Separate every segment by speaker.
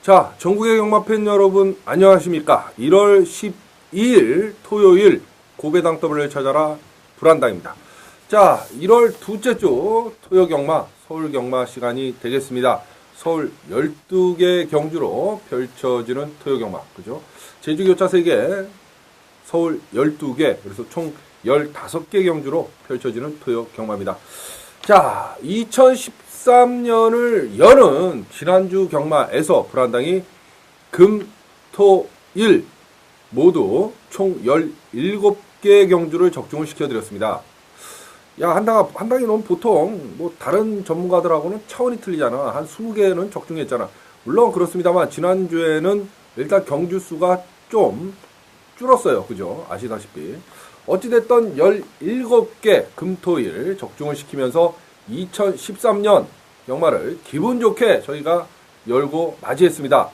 Speaker 1: 자, 전국의 경마팬 여러분 안녕하십니까? 1월 12일 토요일 고배당 W를 찾아라 불안당입니다. 자, 1월 둘째 주 토요 경마, 서울 경마 시간이 되겠습니다. 서울 12개 경주로 펼쳐지는 토요 경마, 그죠? 제주 교차 3개, 서울 12개, 그래서 총 15개 경주로 펼쳐지는 토요 경마입니다. 자, 2013년을 여는 지난주 경마에서 불안당이 금, 토, 일 모두 총 17개 경주를 적중을 시켜드렸습니다. 야, 한 당이 너무 보통, 다른 전문가들하고는 차원이 틀리잖아. 한 20개는 적중했잖아. 물론 그렇습니다만, 지난주에는 일단 경주 수가 좀 줄었어요. 그죠? 아시다시피. 어찌됐던 17개 금토일 적중을 시키면서 2013년 경마를 기분 좋게 저희가 열고 맞이했습니다.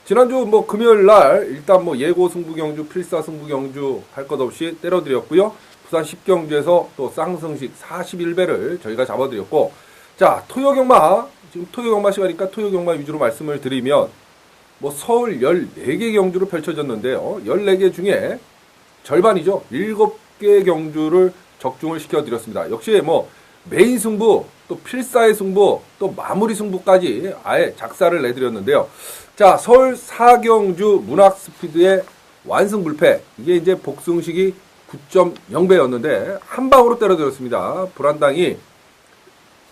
Speaker 1: 지난주 금요일 날 일단 예고 승부 경주, 필사 승부 경주 할 것 없이 때려드렸고요. 부산 10경주에서 또 쌍승식 41배를 저희가 잡아드렸고, 자, 토요 경마, 지금 토요 경마 시간이니까 토요 경마 위주로 말씀을 드리면, 서울 14개 경주로 펼쳐졌는데요. 14개 중에 절반이죠. 7개 경주를 적중을 시켜드렸습니다. 역시 메인 승부, 또 필사의 승부, 또 마무리 승부까지 아예 작사를 내드렸는데요. 자, 서울 4경주 문학스피드의 완승불패. 이게 이제 복승식이 9.0배였는데 한 방으로 때려드렸습니다. 불안당이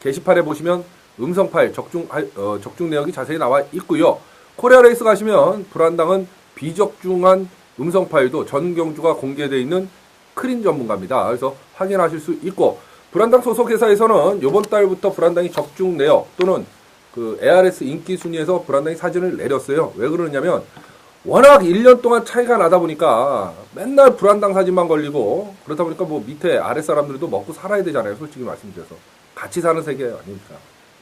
Speaker 1: 게시판에 보시면 음성파일 적중 내역이 자세히 나와 있고요. 코리아레이스 가시면 불안당은 비적중한 음성 파일도 전 경주가 공개되어 있는 크린 전문가입니다. 그래서 확인하실 수 있고, 불안당 소속 회사에서는 이번 달부터 불안당이 적중 내역 또는 그 ARS 인기 순위에서 불안당이 사진을 내렸어요. 왜 그러냐면 워낙 1년 동안 차이가 나다 보니까 맨날 불안당 사진만 걸리고, 그렇다 보니까 밑에 아래 사람들도 먹고 살아야 되잖아요. 솔직히 말씀드려서 같이 사는 세계 아닙니까?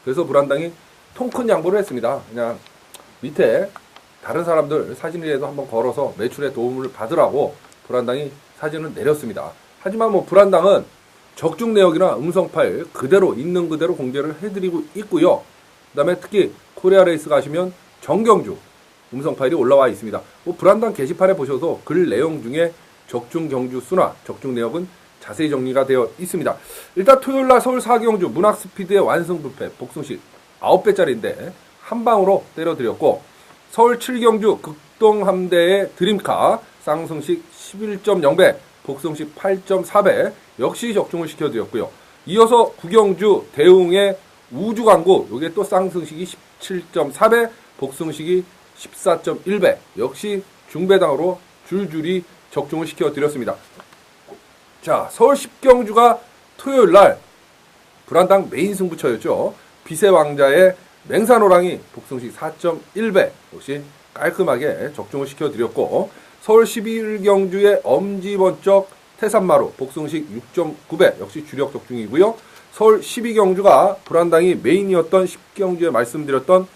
Speaker 1: 그래서 불안당이 통 큰 양보를 했습니다. 그냥 밑에 다른 사람들 사진이라도 한번 걸어서 매출에 도움을 받으라고 불안당이 사진을 내렸습니다. 하지만 불안당은 적중 내역이나 음성 파일 그대로 있는 그대로 공개를 해드리고 있고요. 그 다음에 특히 코리아 레이스 가시면 정경주 음성 파일이 올라와 있습니다. 불안당 게시판에 보셔도 글 내용 중에 적중 경주 수나 적중 내역은 자세히 정리가 되어 있습니다. 일단 토요일날 서울 4경주 문학스피드의 완승불패 복승식 9배짜리인데 한 방으로 때려드렸고, 서울 7경주 극동함대의 드림카 쌍승식 11.0배, 복승식 8.4배 역시 적중을 시켜드렸고요. 이어서 9경주 대웅의 우주광구, 요게 또 쌍승식이 17.4배, 복승식이 14.1배 역시 중배당으로 줄줄이 적중을 시켜드렸습니다. 자, 서울 10경주가 토요일날 불안당 메인 승부처였죠. 빛의 왕자의 맹산호랑이 복승식 4.1배 역시 깔끔하게 적중을 시켜드렸고, 서울 11경주의 엄지번쩍 태산마루 복승식 6.9배 역시 주력 적중이고요. 서울 12경주가 불안당이 메인이었던 10경주에 말씀드렸던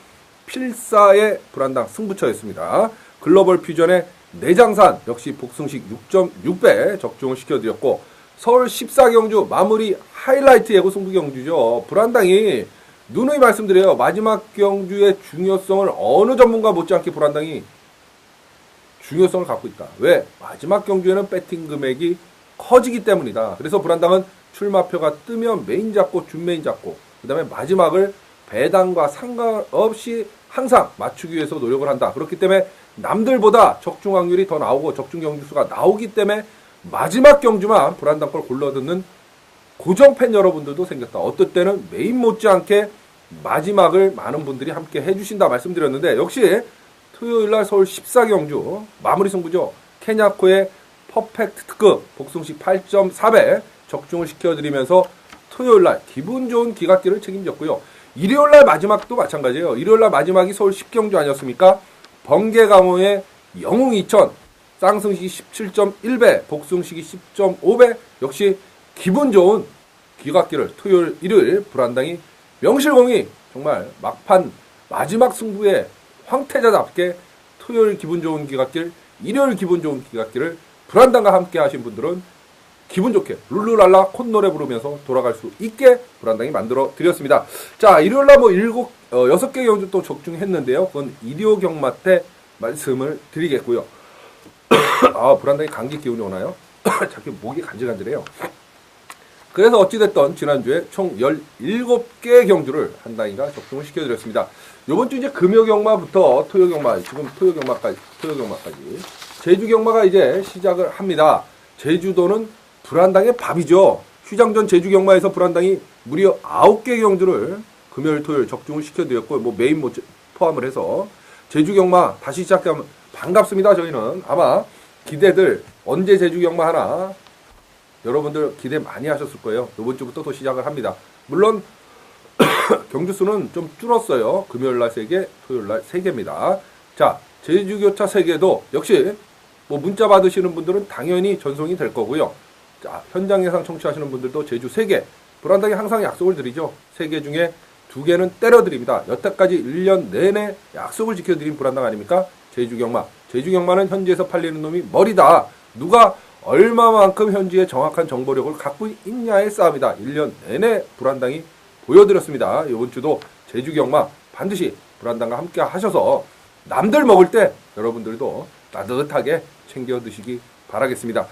Speaker 1: 필사의 불안당 승부처였습니다. 글로벌 퓨전의 내장산 역시 복승식 6.6배 적중을 시켜드렸고, 서울 14경주 마무리 하이라이트 예고 승부 경주죠. 불안당이 누누이 말씀드려요. 마지막 경주의 중요성을 어느 전문가 못지않게 불안당이 중요성을 갖고 있다. 왜? 마지막 경주에는 배팅 금액이 커지기 때문이다. 그래서 불안당은 출마표가 뜨면 메인 잡고 준메인 잡고, 그 다음에 마지막을 배당과 상관없이 항상 맞추기 위해서 노력을 한다. 그렇기 때문에 남들보다 적중 확률이 더 나오고 적중 경주 수가 나오기 때문에 마지막 경주만 불안당 걸 골라듣는 고정팬 여러분들도 생겼다. 어떨 때는 메인 못지않게 마지막을 많은 분들이 함께 해주신다 말씀드렸는데, 역시 토요일날 서울 14경주 마무리 승부죠. 케냐코의 퍼펙트 특급 복승식 8.4배 적중을 시켜드리면서 토요일날 기분 좋은 기각기를 책임졌고요. 일요일날 마지막도 마찬가지예요. 일요일날 마지막이 서울 10경주 아니었습니까? 번개강호의 영웅 2000 쌍승식이 17.1배 복승식이 10.5배 역시 기분 좋은 기각기를 토요일, 일요일 불안당이 명실공히 정말 막판 마지막 승부에 황태자답게 토요일 기분 좋은 기각기를, 일요일 기분 좋은 기각기를 불안당과 함께 하신 분들은 기분 좋게 룰루랄라 콧노래 부르면서 돌아갈 수 있게 불안당이 만들어 드렸습니다. 자, 일요일날 6개 경주 또 적중했는데요. 그건 일요 경마 때 말씀을 드리겠고요. 아, 불안당히 감기 기운이 오나요? 자꾸 목이 간질간질해요. 그래서 어찌됐던 지난주에 총 17개 경주를 한 단위가 적중을 시켜드렸습니다. 요번 주 이제 금요 경마부터 토요 경마, 지금 토요 경마까지, 제주 경마가 이제 시작을 합니다. 제주도는 불안당의 밥이죠. 휴장전 제주 경마에서 불안당이 무려 9개 경주를 금요일, 토요일 적중을 시켜드렸고, 뭐 메인 포함을 해서 제주 경마 다시 시작하면 반갑습니다. 저희는 아마 기대들 언제 제주 경마 하나 여러분들 기대 많이 하셨을 거예요. 이번 주부터 또 시작을 합니다. 물론 경주 수는 좀 줄었어요. 금요일 날 3개, 토요일 날 3개입니다. 자, 제주교차 3개도 역시 뭐 문자 받으시는 분들은 당연히 전송이 될 거고요. 자, 현장 예상 청취하시는 분들도 제주 3개. 불안당에 항상 약속을 드리죠. 3개 중에 2개는 때려드립니다. 여태까지 1년 내내 약속을 지켜드린 불안당 아닙니까? 제주 경마. 제주 경마는 현지에서 팔리는 놈이 머리다. 누가 얼마만큼 현지의 정확한 정보력을 갖고 있냐의 싸움이다. 1년 내내 불안당이 보여드렸습니다. 이번 주도 제주 경마 반드시 불안당과 함께 하셔서 남들 먹을 때 여러분들도 따뜻하게 챙겨 드시기 바라겠습니다.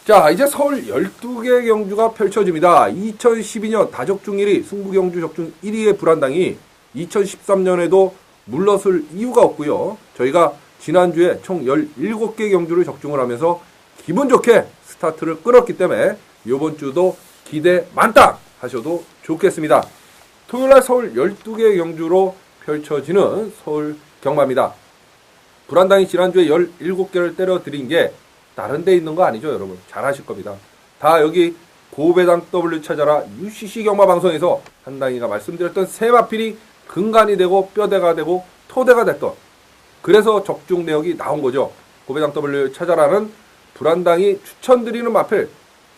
Speaker 1: 자, 이제 서울 12개 경주가 펼쳐집니다. 2012년 다적중 1위, 승부경주 적중 1위의 불안당이 2013년에도 물러설 이유가 없고요. 저희가 지난주에 총 17개 경주를 적중을 하면서 기분 좋게 스타트를 끌었기 때문에 이번 주도 기대 만땅 하셔도 좋겠습니다. 토요일날 서울 12개 경주로 펼쳐지는 서울 경마입니다. 불안당이 지난주에 17개를 때려드린 게 다른 데 있는 거 아니죠, 여러분? 잘 하실 겁니다. 다 여기 고배당 W 찾아라 UCC 경마 방송에서 한당이가 말씀드렸던 세마필이 근간이 되고 뼈대가 되고 토대가 됐던, 그래서 적중 내역이 나온 거죠. 고배당 W 찾아라는 불안당이 추천드리는 마필,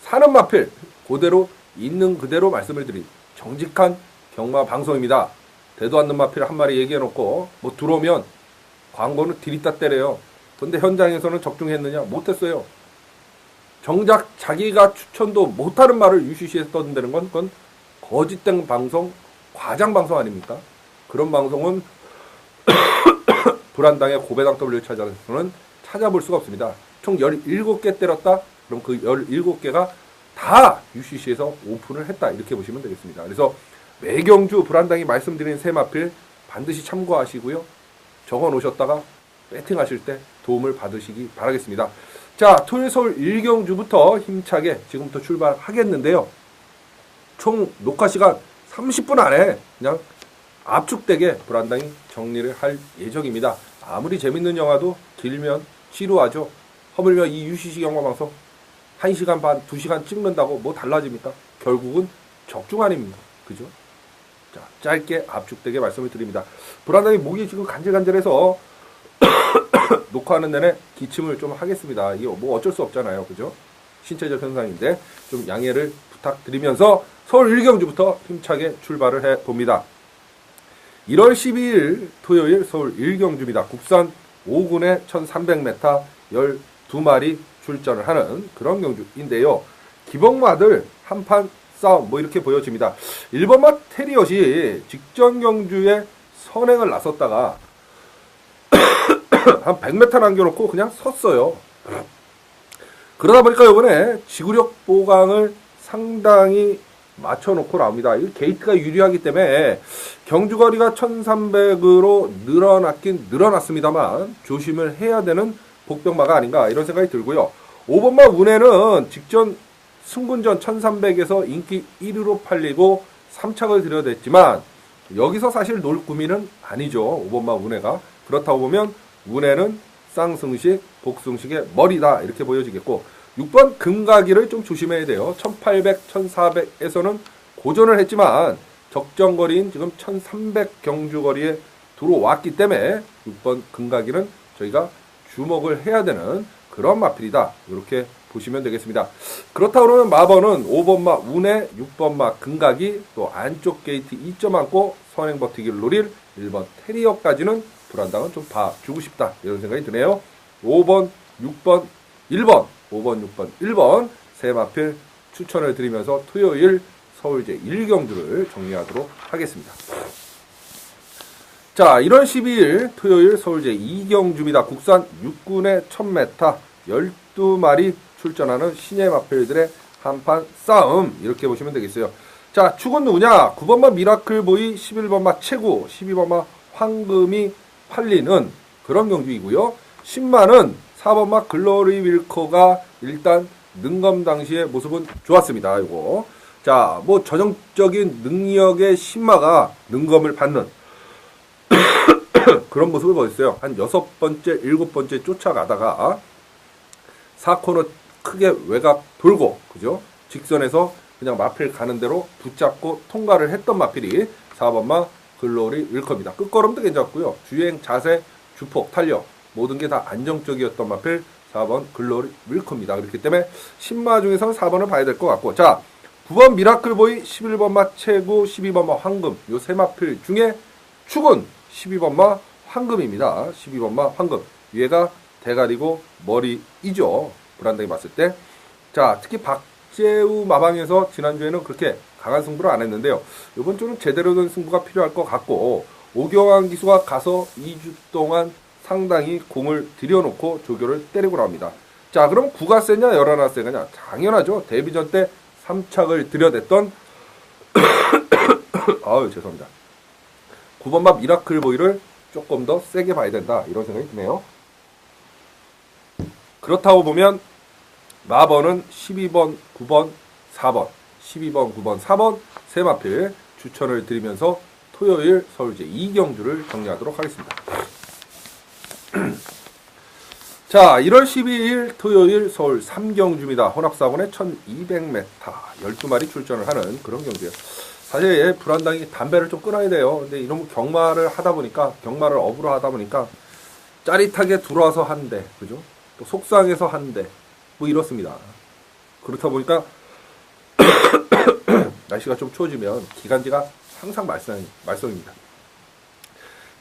Speaker 1: 사는 마필, 그대로 있는 그대로 말씀을 드린 정직한 경마 방송입니다. 대도 않는 마필 한 마리 얘기해놓고 뭐 들어오면 광고는 디리다 때려요. 근데 현장에서는 적중했느냐? 못했어요. 정작 자기가 추천도 못하는 말을 UCC에서 떠든다는 건 그건 거짓된 방송, 과장 방송 아닙니까? 그런 방송은 불안당의 고배당 W 찾아서는 찾아볼 수가 없습니다. 총 17개 때렸다? 그럼 그 17개가 다 UCC에서 오픈을 했다. 이렇게 보시면 되겠습니다. 그래서 매경주 불안당이 말씀드린 세마필 반드시 참고하시고요. 적어 놓으셨다가 배팅하실 때 도움을 받으시기 바라겠습니다. 자, 토요일 서울 1경주부터 힘차게 지금부터 출발하겠는데요. 총 녹화 시간 30분 안에 그냥 압축되게 불안당이 정리를 할 예정입니다. 아무리 재밌는 영화도 길면 지루하죠. 허물며 이 UCC 영화 방송 1시간 반, 2시간 찍는다고 뭐 달라집니까? 결국은 적중 아닙니까? 그죠? 자, 짧게 압축되게 말씀을 드립니다. 불안당이 목이 지금 간질간질해서 녹화하는 내내 기침을 좀 하겠습니다. 이게 뭐 어쩔 수 없잖아요. 그죠? 신체적 현상인데 좀 양해를 부탁드리면서 서울 1경주부터 힘차게 출발을 해 봅니다. 1월 12일 토요일 서울 1경주입니다. 국산 5군의 1300m 12마리 출전을 하는 그런 경주인데요. 기복마들 한판 싸움 뭐 이렇게 보여집니다. 1번마 테리엇이 직전 경주에 선행을 나섰다가 한 100m 남겨놓고 그냥 섰어요. 그러다 보니까 이번에 지구력 보강을 상당히 맞춰놓고 나옵니다. 이 게이트가 유리하기 때문에 경주거리가 1300으로 늘어났긴 늘어났습니다만 조심을 해야 되는 복병마가 아닌가 이런 생각이 들고요. 5번마 운에는 직전 승군전 1300에서 인기 1위로 팔리고 3착을 들여댔지만 여기서 사실 놀 구미는 아니죠. 5번마 운해가. 그렇다고 보면 운해는 쌍승식, 복승식의 머리다 이렇게 보여지겠고 6번 금가기를 좀 조심해야 돼요. 1800, 1400에서는 고전을 했지만 적정거리인 지금 1300 경주거리에 들어왔기 때문에 6번 금가기는 저희가 주목을 해야 되는 그런 마필이다. 이렇게 보시면 되겠습니다. 그렇다고 그러면 마번은 5번마 운해, 6번마 금가기, 또 안쪽 게이트 2점 안고 선행 버티기를 노릴 1번 테리어까지는 불안당은 좀 봐주고 싶다. 이런 생각이 드네요. 5번, 6번, 1번, 5번, 6번, 1번 세 마필 추천을 드리면서 토요일 서울제 1경주를 정리하도록 하겠습니다. 자, 1월 12일 토요일 서울제 이경주입니다. 국산 6군의 1000m 12마리 출전하는 신예 마필들의 한판 싸움, 이렇게 보시면 되겠어요. 자, 축은 누구냐? 9번마 미라클보이, 11번마 최고, 12번마 황금이 팔리는 그런 경주이고요. 10마는 4번마 글로리 윌커가 일단 능검 당시의 모습은 좋았습니다. 이거. 자, 뭐 전형적인 능력의 10마가 능검을 받는 그런 모습을 보였어요. 한 6번째, 7번째 쫓아가다가 4코너 크게 외곽 돌고, 그죠? 직선에서 그냥 마필 가는 대로 붙잡고 통과를 했던 마필이 4번마 글로리 윌커입니다. 끝걸음도 괜찮고요. 주행, 자세, 주폭, 탄력 모든 게 다 안정적이었던 마필 4번 글로리 윌커입니다. 그렇기 때문에 10마 중에서는 4번을 봐야 될 것 같고, 자, 9번 미라클보이, 11번마 최고, 12번마 황금, 요 세 마필 중에 축은 12번마 황금입니다. 12번마 황금. 위에가 대가리고 머리이죠. 브란당이 봤을 때. 자, 특히 박재우 마방에서 지난주에는 그렇게 강한 승부를 안 했는데요. 이번 주는 제대로 된 승부가 필요할 것 같고, 오경환 기수가 가서 2주 동안 상당히 공을 들여놓고 조교를 때리고 나옵니다. 자, 그럼 9가 세냐 11가 세냐? 당연하죠. 데뷔전 때 3착을 들여댔던 아유, 죄송합니다. 9번마 미라클보이를 조금 더 세게 봐야 된다, 이런 생각이 드네요. 그렇다고 보면 마번은 12번, 9번, 4번, 12번, 9번, 4번 세 마필 추천을 드리면서 토요일 서울제 2경주를 정리하도록 하겠습니다. 자, 1월 12일 토요일 서울 3경주입니다. 혼합사번에 1200m 12마리 출전을 하는 그런 경주예요. 사실 불안당이 담배를 좀 끊어야 돼요. 근데 이런 경마를 하다 보니까, 경마를 업으로 하다 보니까 짜릿하게 들어와서 한대, 그죠? 또 속상해서 한대, 뭐 이렇습니다. 그렇다 보니까 날씨가 좀 추워지면 기관지가 항상 말썽입니다.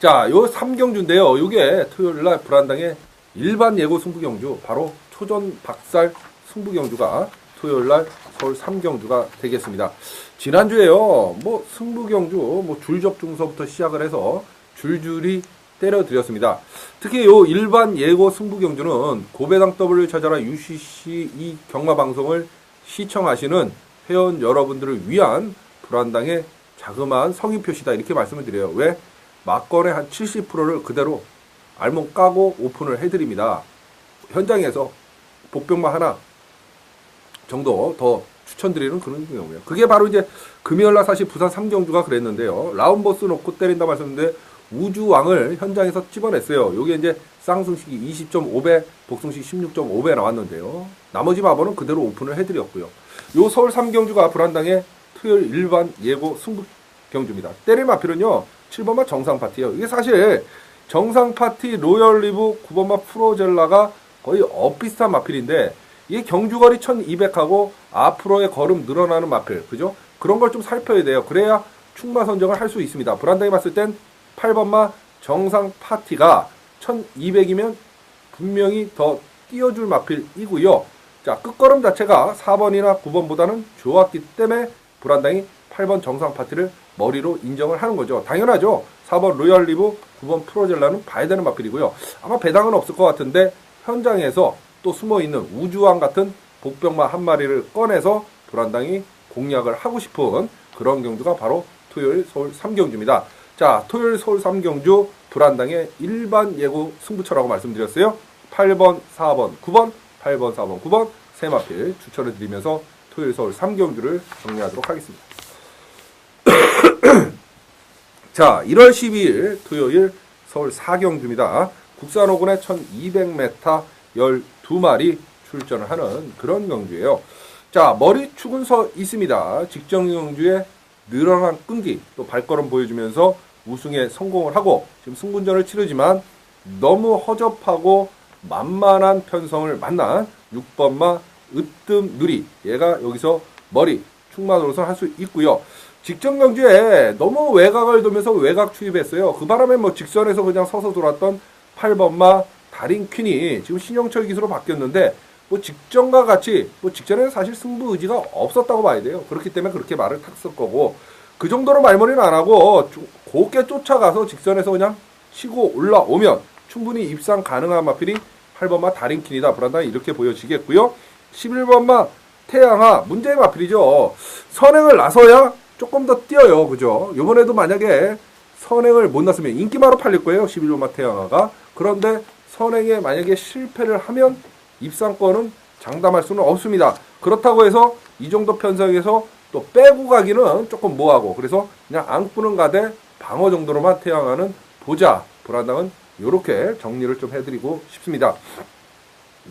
Speaker 1: 자, 요 3경주인데요. 요게 토요일날 불안당의 일반 예고 승부경주, 바로 초전 박살 승부경주가 토요일날 서울 3경주가 되겠습니다. 지난주에요, 뭐 승부경주, 뭐 줄적중서부터 시작을 해서 줄줄이 때려드렸습니다. 특히 요 일반 예고 승부경주는 고배당 W 찾아라 UCC 이 경마방송을 시청하시는 회원 여러분들을 위한 불안당의 자그마한 성의 표시다, 이렇게 말씀을 드려요. 왜? 막건의 한 70%를 그대로 알몸 까고 오픈을 해드립니다. 현장에서 복병마 하나 정도 더 추천드리는 그런 경우예요. 그게 바로 이제 금요일날 사실 부산 3경주가 그랬는데요. 라운버스 놓고 때린다 말씀인데 우주왕을 현장에서 집어냈어요. 요게 이제 쌍승식이 20.5배, 복승식 16.5배 나왔는데요. 나머지 마번은 그대로 오픈을 해드렸고요. 요 서울 3경주가 불안당의 토요일 일반 예고 승부 경주입니다. 때릴 마필은요, 7번마 정상 파티예요. 이게 사실 정상 파티, 로열 리브, 9번마 프로젤라가 거의 엇비슷한 마필인데, 이게 경주거리 1200하고 앞으로의 걸음 늘어나는 마필, 그죠? 그런 걸 좀 살펴야 돼요. 그래야 충마 선정을 할 수 있습니다. 불안당이 봤을 땐 8번마 정상 파티가 1200이면 분명히 더 띄워줄 마필이고요. 자, 끝걸음 자체가 4번이나 9번보다는 좋았기 때문에 불안당이 8번 정상 파티를 머리로 인정을 하는 거죠. 당연하죠. 4번 로열 리브, 9번 프로젤라는 봐야 되는 마필이고요. 아마 배당은 없을 것 같은데 현장에서 또 숨어있는 우주왕 같은 복병마 한 마리를 꺼내서 불안당이 공략을 하고 싶은 그런 경주가 바로 토요일 서울 3경주입니다. 자, 토요일 서울 3경주 불안당의 일반 예고 승부처라고 말씀드렸어요. 8번, 4번, 9번, 8번, 4번, 9번 세 마필 추천을 드리면서 토요일 서울 3경주를 정리하도록 하겠습니다. 자, 1월 12일 토요일 서울 4경주입니다. 국산 5군의 1200m 12마리 출전을 하는 그런 경주예요. 자, 머리 축은 서 있습니다. 직전 경주에 늘어난 끈기, 또 발걸음 보여주면서 우승에 성공을 하고 지금 승분전을 치르지만 너무 허접하고 만만한 편성을 만난 6번마 으뜸 누리, 얘가 여기서 머리 충마 노릇을 할 수 있고요. 직전 경주에 너무 외곽을 돌면서 외곽 추입했어요. 그 바람에 뭐 직선에서 그냥 서서 돌았던 8번마 달인 퀸이 지금 신영철 기수로 바뀌었는데, 뭐 직전과 같이, 뭐 직전에는 사실 승부 의지가 없었다고 봐야 돼요. 그렇기 때문에 그렇게 말을 탔을 거고, 그 정도로 말머리는 안 하고 곱게 쫓아가서 직선에서 그냥 치고 올라오면 충분히 입상 가능한 마필이 8번마 다린킨이다. 불안당이 이렇게 보여지겠고요. 11번마 태양아 문제의 마필이죠. 선행을 나서야 조금 더 뛰어요. 그죠? 요번에도 만약에 선행을 못 나서면 인기마로 팔릴 거예요. 11번마 태양아가. 그런데 선행에 만약에 실패를 하면 입상권은 장담할 수는 없습니다. 그렇다고 해서 이 정도 편성에서 또 빼고 가기는 조금 뭐하고, 그래서 그냥 앙뿌는 가되 방어 정도로만 태양아는 보자. 불안당은 이렇게 정리를 좀 해드리고 싶습니다.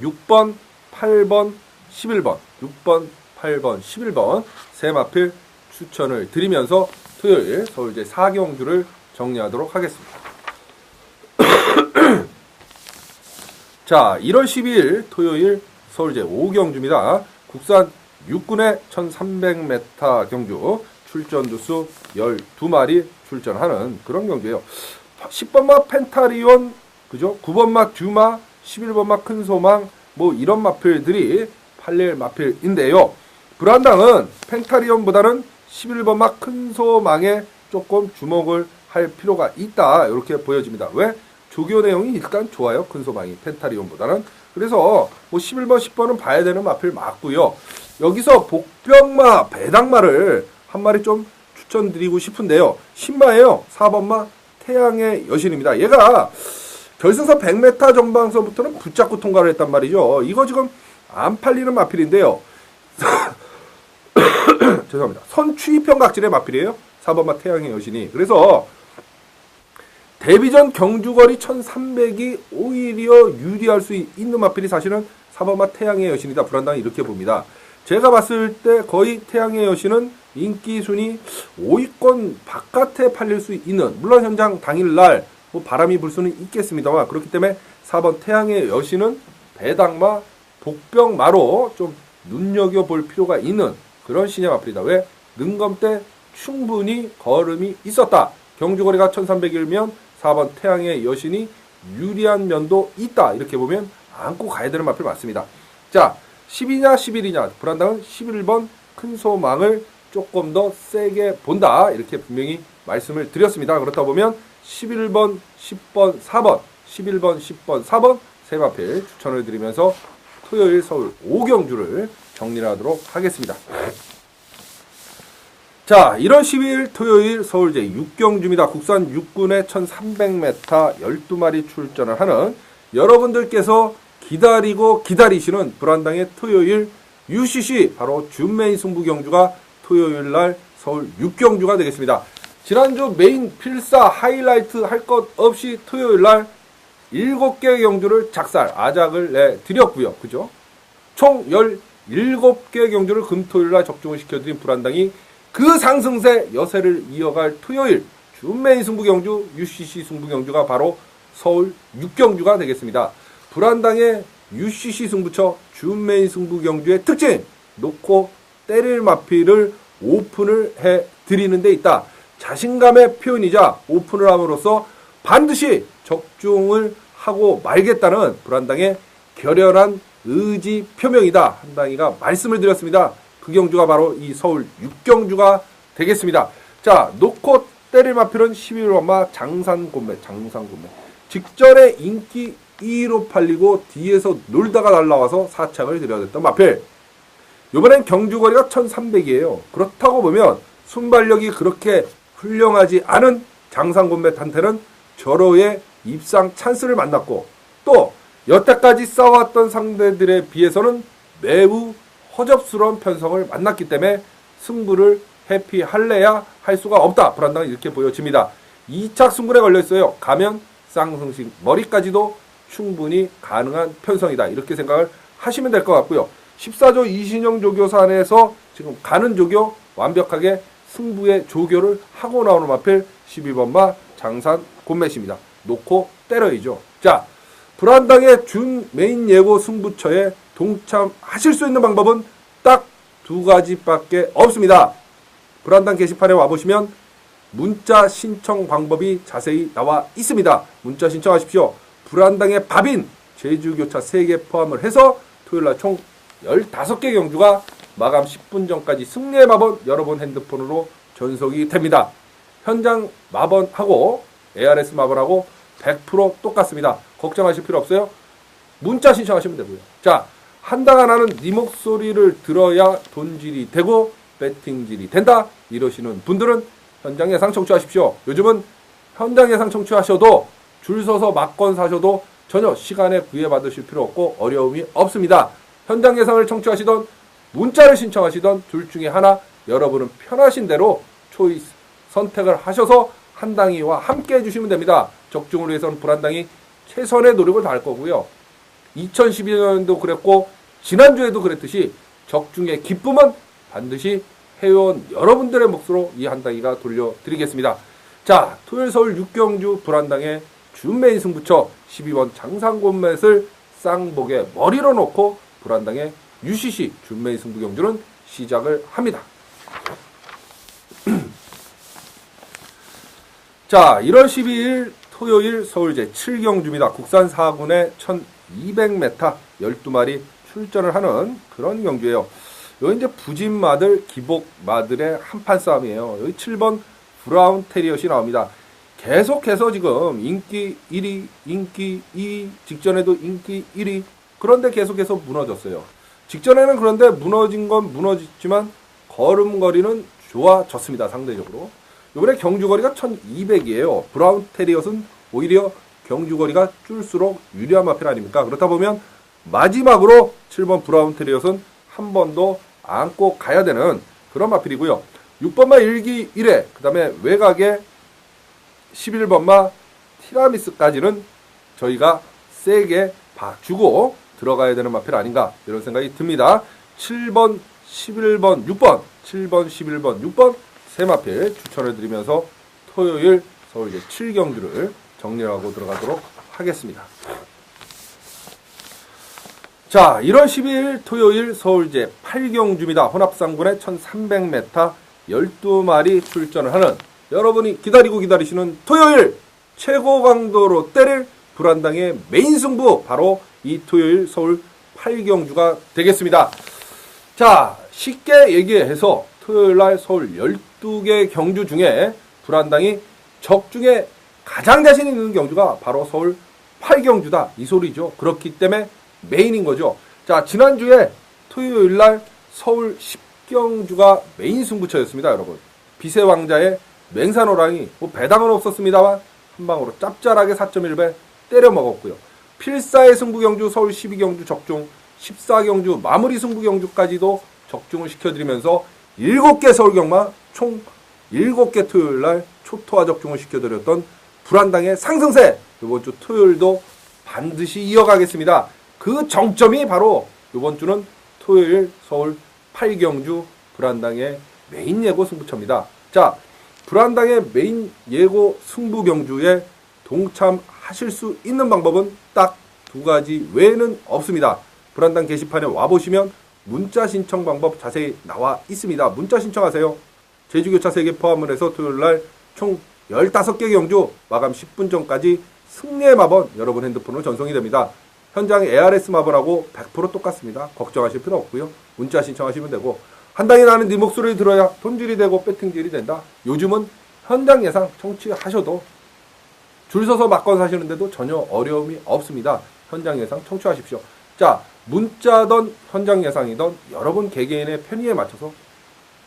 Speaker 1: 6번, 8번, 11번, 6번, 8번, 11번 세 마필 추천을 드리면서 토요일 서울제 4경주를 정리하도록 하겠습니다. 자, 1월 12일 토요일 서울제 5경주입니다. 국산 6군의 1300m 경주 출전 두수 12마리 출전하는 그런 경주예요. 10번마 펜타리온, 그죠? 9번마 듀마, 11번마 큰소망, 뭐 이런 마필들이 팔릴 마필인데요. 불안당은 펜타리온보다는 11번마 큰소망에 조금 주목을 할 필요가 있다. 이렇게 보여집니다. 왜? 조교 내용이 일단 좋아요. 큰소망이 펜타리온보다는. 그래서 뭐 11번, 10번은 봐야 되는 마필 맞고요. 여기서 복병마, 배당마를 한 마리 좀 추천드리고 싶은데요. 신마예요. 4번마 태양의 여신입니다. 얘가 결승선 100m 전방서부터는 붙잡고 통과를 했단 말이죠. 이거 지금 안 팔리는 마필인데요. 죄송합니다. 선추위평 각질의 마필이에요. 4번마 태양의 여신이. 그래서 데뷔전 경주거리 1300이 오히려 유리할 수 있는 마필이 사실은 4번마 태양의 여신이다. 불안당이 이렇게 봅니다. 제가 봤을 때 거의 태양의 여신은 인기 순위 5위권 바깥에 팔릴 수 있는, 물론 현장 당일날 뭐 바람이 불 수는 있겠습니다만, 그렇기 때문에 4번 태양의 여신은 배당마, 복병마로 좀 눈여겨볼 필요가 있는 그런 신의 마필이다. 왜? 능검 때 충분히 걸음이 있었다. 경주거리가 1300이면 4번 태양의 여신이 유리한 면도 있다. 이렇게 보면 안고 가야 되는 마필 맞습니다. 자, 10이냐 11이냐, 불안당은 11번 큰소망을 조금 더 세게 본다. 이렇게 분명히 말씀을 드렸습니다. 그렇다 보면 11번, 10번, 4번, 11번, 10번, 4번 세 마필 추천을 드리면서 토요일 서울 5경주를 정리하도록 하겠습니다. 자, 1월 12일 토요일 서울제 6경주입니다. 국산 6군의 1300m 12마리 출전을 하는 여러분들께서 기다리고 기다리시는 불안당의 토요일 UCC, 바로 준메인 승부 경주가 토요일날 서울 6경주가 되겠습니다. 지난주 메인 필사 하이라이트 할 것 없이 토요일날 7개 경주를 작살, 아작을 내드렸고요. 그죠? 총 17개 경주를 금토일날 적중을 시켜드린 불안당이 그 상승세 여세를 이어갈 토요일 준메인 승부 경주, UCC 승부 경주가 바로 서울 6경주가 되겠습니다. 불안당의 UCC 승부처 준메인 승부 경주의 특징, 놓고 때릴 마필을 오픈을 해드리는 데 있다. 자신감의 표현이자 오픈을 함으로써 반드시 적중을 하고 말겠다는 불안당의 결연한 의지 표명이다. 한당이가 말씀을 드렸습니다. 그 경주가 바로 이 서울 6경주가 되겠습니다. 자, 놓고 때릴 마필은 11번마 장산곤매. 직전에 인기 2위로 팔리고 뒤에서 놀다가 날라와서 사창을 들여댔던 마필. 이번엔 경주거리가 1300이에요. 그렇다고 보면 순발력이 그렇게 훌륭하지 않은 장산곤매 단테는 절호의 입상 찬스를 만났고, 또 여태까지 싸웠던 상대들에 비해서는 매우 허접스러운 편성을 만났기 때문에 승부를 회피할래야 할 수가 없다. 불안당은 이렇게 보여집니다. 2착 승부에 걸려있어요. 가면 쌍승식 머리까지도 충분히 가능한 편성이다. 이렇게 생각을 하시면 될 것 같고요. 14조 이신영 조교사 안에서 지금 가는 조교 완벽하게 승부의 조교를 하고 나오는 마필 12번마 장산 곤매시입니다. 놓고 때려이죠. 자, 불안당의 준 메인 예고 승부처에 동참하실 수 있는 방법은 딱 두 가지밖에 없습니다. 불안당 게시판에 와보시면 문자 신청 방법이 자세히 나와 있습니다. 문자 신청하십시오. 불안당의 밥인 제주교차 3개 포함을 해서 토요일날 총 15개 경주가 마감 10분 전까지 승리의 마법 여러분 핸드폰으로 전속이 됩니다. 현장 마번하고 ARS 마번하고 100% 똑같습니다. 걱정하실 필요 없어요. 문자 신청하시면 되고요. 자, 한당 하나는 네 목소리를 들어야 돈질이 되고 배팅질이 된다. 이러시는 분들은 현장 예상 청취하십시오. 요즘은 현장 예상 청취하셔도 줄 서서 막건 사셔도 전혀 시간에 구애받으실 필요 없고 어려움이 없습니다. 현장 예상을 청취하시던 문자를 신청하시던 둘 중에 하나, 여러분은 편하신 대로 초이스 선택을 하셔서 한당이와 함께 해주시면 됩니다. 적중을 위해서는 불한당이 최선의 노력을 다할 거고요. 2012년도 그랬고 지난주에도 그랬듯이 적중의 기쁨은 반드시 회원 여러분들의 몫으로 이 한당이가 돌려드리겠습니다. 자, 토요일 서울 6경주 불한당의 준메인 승부처 12번 장상곤맷을 쌍복에 머리로 놓고 불한당의 UCC 준메인 승부 경주는 시작을 합니다. 자, 1월 12일 토요일 서울 제7경주입니다. 국산 4군의 1200m 12마리 출전을 하는 그런 경주예요. 여기 이제 부진마들, 기복마들의 한판 싸움이에요. 여기 7번 브라운 테리엇이 나옵니다. 계속해서 지금 인기 1위, 인기 2위, 직전에도 인기 1위, 그런데 계속해서 무너졌어요. 직전에는 그런데 무너진 건 무너졌지만 걸음거리는 좋아졌습니다. 상대적으로. 이번에 경주거리가 1200이에요. 브라운 테리엇은 오히려 경주거리가 줄수록 유리한 마필 아닙니까? 그렇다 보면 마지막으로 7번 브라운 테리엇은 한 번 더 안고 가야 되는 그런 마필이고요. 6번마 일기 1회, 그 다음에 외곽에 11번마 티라미스까지는 저희가 세게 봐주고 들어가야 되는 마필 아닌가 이런 생각이 듭니다. 7번, 11번, 6번, 7번, 11번, 6번 세 마필 추천해드리면서 토요일 서울 제7경주를 정리하고 들어가도록 하겠습니다. 자, 1월 12일 토요일 서울 제8경주입니다. 혼합상군의 1300m 12마리 출전을 하는 여러분이 기다리시는 토요일 최고 강도로 때릴 불한당의 메인 승부, 바로 이 토요일 서울 8경주가 되겠습니다. 자, 쉽게 얘기해서 토요일날 서울 12개 경주 중에 불한당이 적중에 가장 자신 있는 경주가 바로 서울 8경주다 이 소리죠. 그렇기 때문에 메인인 거죠. 자, 지난주에 토요일날 서울 10경주가 메인 승부처였습니다. 여러분, 빛의 왕자의 맹산호랑이 뭐 배당은 없었습니다만 한 방으로 짭짤하게 4.1배 때려 먹었고요. 필사의 승부경주 서울 12경주 적중, 14경주 마무리 승부경주까지도 적중을 시켜드리면서 7개 서울경마 총 7개 토요일날 초토화 적중을 시켜드렸던 불한당의 상승세, 이번 주 토요일도 반드시 이어가겠습니다. 그 정점이 바로 이번 주는 토요일 서울 8경주 불한당의 메인 예고 승부처입니다. 자, 불한당의 메인 예고 승부 경주에 동참하실 수 있는 방법은 딱 두 가지 외에는 없습니다. 불한당 게시판에 와보시면 문자 신청 방법 자세히 나와 있습니다. 문자 신청하세요. 제주교차 3개 포함을 해서 토요일날 총 15개 경주 마감 10분 전까지 승리의 마번 여러분 핸드폰으로 전송이 됩니다. 현장 ARS 마번하고 100% 똑같습니다. 걱정하실 필요 없고요. 문자 신청하시면 되고, 한당이 나는 네 목소리를 들어야 돈질이 되고 배팅질이 된다. 요즘은 현장 예상 청취하셔도 줄 서서 막건 사시는데도 전혀 어려움이 없습니다. 현장 예상 청취하십시오. 자, 문자든 현장 예상이든 여러분 개개인의 편의에 맞춰서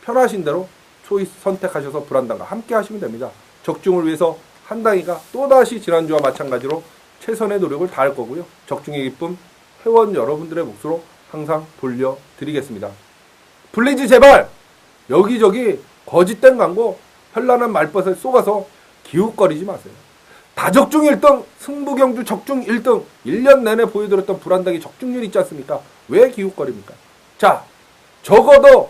Speaker 1: 편하신 대로 초이스 선택하셔서 불한당과 함께 하시면 됩니다. 적중을 위해서 한당이가 또다시 지난주와 마찬가지로 최선의 노력을 다할 거고요. 적중의 기쁨 회원 여러분들의 몫으로 항상 돌려드리겠습니다. 플리즈 제발 여기저기 거짓된 광고, 현란한 말벗에 쏘가서 기웃거리지 마세요. 다적중 1등, 승부경주 적중 1등, 1년 내내 보여드렸던 불한당이 적중률 있지 않습니까? 왜 기웃거립니까? 자, 적어도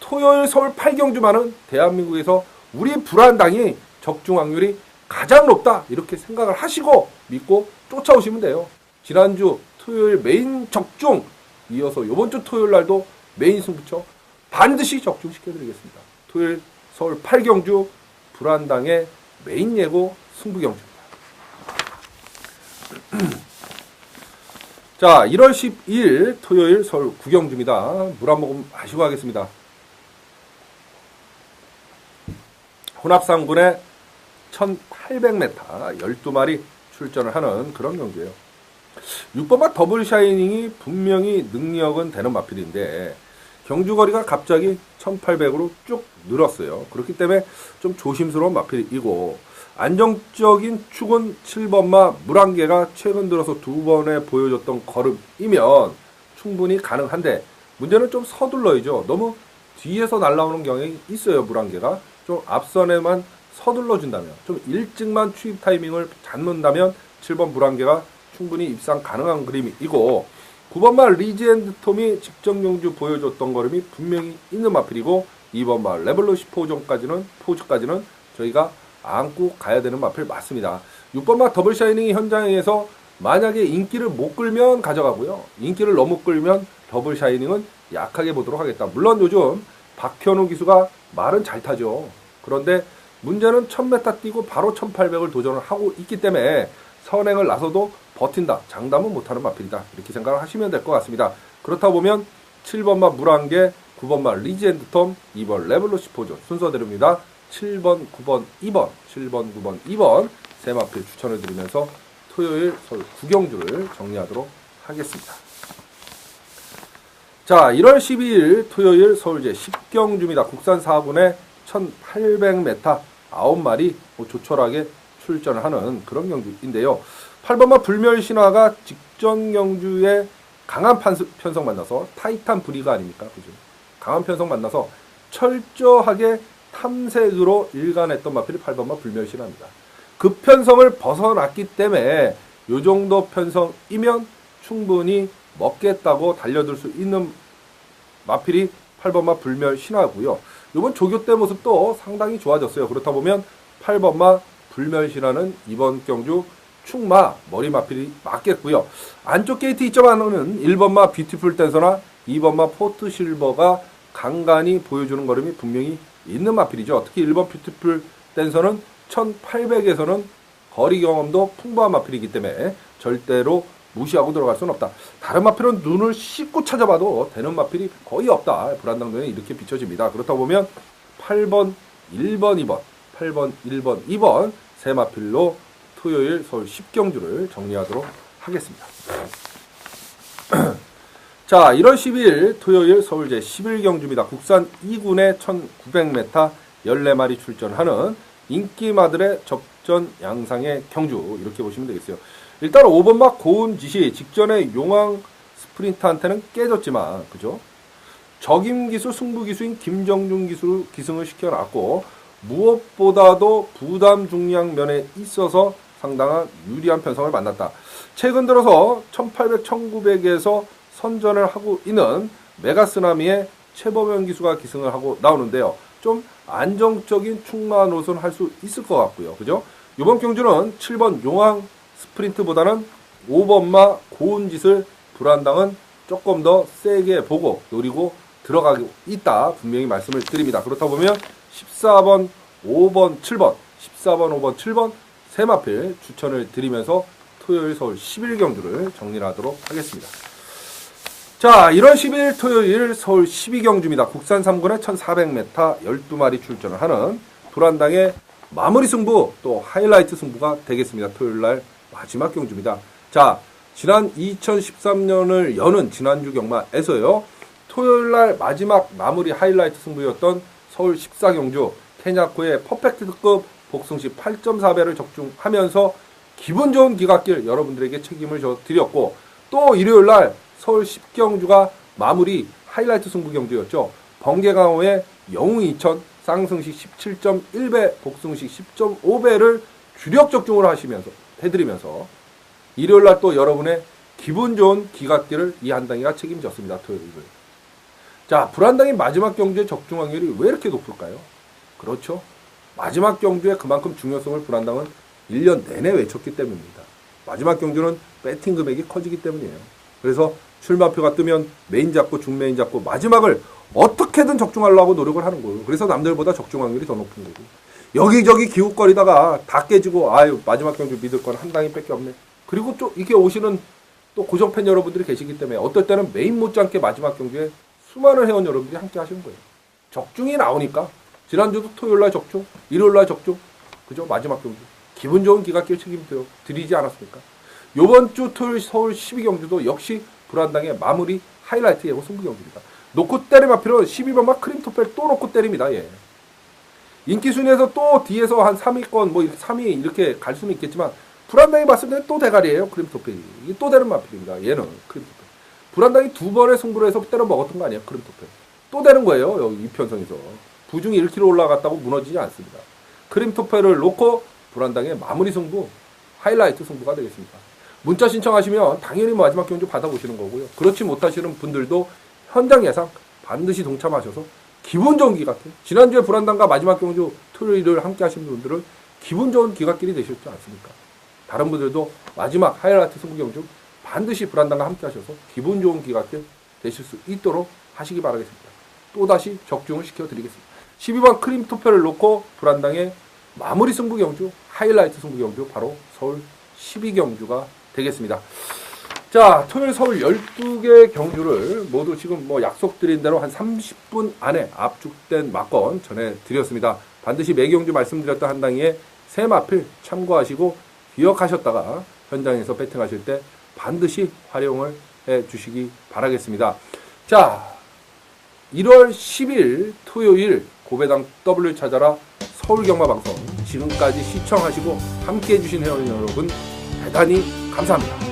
Speaker 1: 토요일 서울 8경주만은 대한민국에서 우리 불한당이 적중 확률이 가장 높다 이렇게 생각을 하시고 믿고 쫓아오시면 돼요. 지난주 토요일 메인 적중 이어서 이번주 토요일 날도 메인 승부처 반드시 적중시켜드리겠습니다. 토요일 서울 8경주 불한당의 메인 예고 승부경주입니다. 자, 1월 12일 토요일 서울 9경주입니다. 물 한 모금 마시고 하겠습니다. 혼합상군에 1800m 12마리 출전을 하는 그런 경기예요. 6번마 더블 샤이닝이 분명히 능력은 되는 마필인데 경주거리가 갑자기 1800으로 쭉 늘었어요. 그렇기 때문에 좀 조심스러운 마필이고 안정적인 축은 7번마 물안개가 최근 들어서 두 번에 보여줬던 걸음이면 충분히 가능한데 문제는 좀 서둘러야죠. 너무 뒤에서 날아오는 경향이 있어요. 물안개가 좀 앞선에만 서둘러 준다면 좀 일찍만 추입 타이밍을 잡는다면 7번 물안개가 충분히 입상 가능한 그림이고 9번마 리지앤드톰이 직전 경주 보여줬던 걸음이 분명히 있는 마필이고 2번마 레블루시 포즈까지는 저희가 안고 가야 되는 마필 맞습니다. 6번마 더블 샤이닝이 현장에서 만약에 인기를 못 끌면 가져가고요. 인기를 너무 끌면 더블 샤이닝은 약하게 보도록 하겠다. 물론 요즘 박현우 기수가 말은 잘 타죠. 그런데 문제는 1000m 뛰고 바로 1800을 도전을 하고 있기 때문에 선행을 나서도 버틴다. 장담은 못하는 마필이다. 이렇게 생각을 하시면 될 것 같습니다. 그렇다 보면 7번마 물안개, 9번마 리지앤드톰, 2번 레블루시 포즈 순서대로입니다. 7번, 9번, 2번, 7번, 9번, 2번 세 마필 추천을 드리면서 토요일 서울 9경주를 정리하도록 하겠습니다. 자, 1월 12일 토요일 서울제 10경주입니다. 국산 4분에 1800m 9마리 조촐하게 출전을 하는 그런 경주인데요. 8번마 불멸신화가 직전 경주에 강한 편성 만나서 타이탄 브리가 아닙니까? 그죠? 강한 편성 만나서 철저하게 탐색으로 일관했던 마필이 8번마 불멸신화입니다. 그 편성을 벗어났기 때문에 요 정도 편성이면 충분히 먹겠다고 달려들 수 있는 마필이 8번마 불멸신화고요. 이번 조교 때 모습도 상당히 좋아졌어요. 그렇다 보면 8번마 불멸신화는 이번 경주 충마 머리 마필이 맞겠고요. 안쪽 게이트 2.1는 1번마 뷰티풀 댄서나 2번마 포트 실버가 간간히 보여주는 걸음이 분명히 있는 마필이죠. 특히 1번 뷰티풀 댄서는 1800에서는 거리 경험도 풍부한 마필이기 때문에 절대로 무시하고 들어갈 수는 없다. 다른 마필은 눈을 씻고 찾아봐도 되는 마필이 거의 없다. 불안당 눈에 이렇게 비춰집니다. 그렇다 보면 8번, 1번, 2번, 8번, 1번, 2번 세 마필로 토요일 서울 10경주를 정리하도록 하겠습니다. 자, 1월 12일 토요일 서울제 11경주입니다. 국산 2군에 1900m 14마리 출전하는 인기마들의 접전 양상의 경주 이렇게 보시면 되겠어요. 일단 5번마 고은짓이 직전에 용왕 스프린트한테는 깨졌지만 그죠? 적임 기수 승부 기수인 김정준 기수로 기승을 시켜놨고 무엇보다도 부담 중량 면에 있어서 상당한 유리한 편성을 만났다. 최근 들어서 1800, 1900에서 선전을 하고 있는 메가스나미의 최범현 기수가 기승을 하고 나오는데요. 좀 안정적인 충마 노선 할 수 있을 것 같고요. 그죠? 이번 경주는 7번 용왕 스프린트보다는 5번마 고운짓을 불안당은 조금 더 세게 보고 노리고 들어가고 있다. 분명히 말씀을 드립니다. 그렇다 보면 14번, 5번, 7번, 14번, 5번, 7번 세 마필 추천을 드리면서 토요일 서울 11경주를 정리하도록 하겠습니다. 자, 1월 10일 토요일 서울 12경주입니다. 국산 3군에 1400m 12마리 출전을 하는 불안당의 마무리 승부 또 하이라이트 승부가 되겠습니다. 토요일날 마지막 경주입니다. 자, 지난 2013년을 여는 지난주 경마에서요. 토요일날 마지막 마무리 하이라이트 승부였던 서울 14경주 케냐코의 퍼펙트급 복승시 8.4배를 적중하면서 기분 좋은 기갓길 여러분들에게 책임을 드렸고 또 일요일날 서울 10경주가 마무리 하이라이트 승부 경주였죠. 번개강호의 영웅 2000 쌍승식 17.1배 복승식 10.5배를 주력 적중을 해드리면서 일요일날 또 여러분의 기분 좋은 기갓길을 이 한당이가 책임졌습니다. 토요일을. 자, 불한당이 마지막 경주의 적중 확률이 왜 이렇게 높을까요? 그렇죠. 마지막 경주에 그만큼 중요성을 불한당은 1년 내내 외쳤기 때문입니다. 마지막 경주는 배팅 금액이 커지기 때문이에요. 그래서 출마표가 뜨면 메인 잡고 중메인 잡고 마지막을 어떻게든 적중하려고 노력을 하는 거예요. 그래서 남들보다 적중 확률이 더 높은 거고. 여기저기 기웃거리다가 다 깨지고 아유 마지막 경주 믿을 건 한 당이 밖에 없네. 그리고 또 이렇게 오시는 또 고정팬 여러분들이 계시기 때문에 어떨 때는 메인 못지않게 마지막 경주에 수많은 회원 여러분들이 함께 하시는 거예요. 적중이 나오니까 지난주도 토요일날 적중, 일요일날 적중, 그죠? 마지막 경주. 기분 좋은 기각길 책임도 드리지 않았습니까? 요번 주 토요일 서울 12경주도 역시 불안당의 마무리 하이라이트 예고 승부 경주입니다. 놓고 때림 앞이로 12번마 크림토펠 또 놓고 때립니다. 예. 인기 순위에서 또 뒤에서 한 3위권, 뭐 3위 이렇게 갈 수는 있겠지만, 불안당이 봤을 때 또 대가리예요. 크림토펠이. 또 대름 마필입니다. 얘는 크림토펠. 불안당이 두 번의 승부를 해서 때려 먹었던 거 아니에요. 크림토펠. 또 되는 거예요. 여기 이편성에서. 부중이 1kg 올라갔다고 무너지지 않습니다. 크림토펠을 놓고 불안당의 마무리 승부, 하이라이트 승부가 되겠습니다. 문자 신청하시면 당연히 마지막 경주 받아보시는 거고요. 그렇지 못하시는 분들도 현장 예상 반드시 동참하셔서 기분 좋은 기각길. 지난주에 불안당과 마지막 경주 토요일을 함께 하신 분들은 기분 좋은 기각길이 되셨지 않습니까? 다른 분들도 마지막 하이라이트 승부 경주 반드시 불안당과 함께 하셔서 기분 좋은 기각길 되실 수 있도록 하시기 바라겠습니다. 또다시 적중을 시켜드리겠습니다. 12번 크림토펠을 놓고 불안당의 마무리 승부 경주, 하이라이트 승부 경주, 바로 서울 12경주가 되겠습니다. 자, 토요일 서울 12개 경주를 모두 지금 뭐 약속드린 대로 한 30분 안에 압축된 막건 전해드렸습니다. 반드시 매경주 말씀드렸던 한당위에 새마필 참고하시고 기억하셨다가 현장에서 배팅하실 때 반드시 활용을 해 주시기 바라겠습니다. 자, 1월 10일 토요일 고배당 W 찾아라 서울경마방송 지금까지 시청하시고 함께해 주신 회원 여러분 대단히 감사합니다.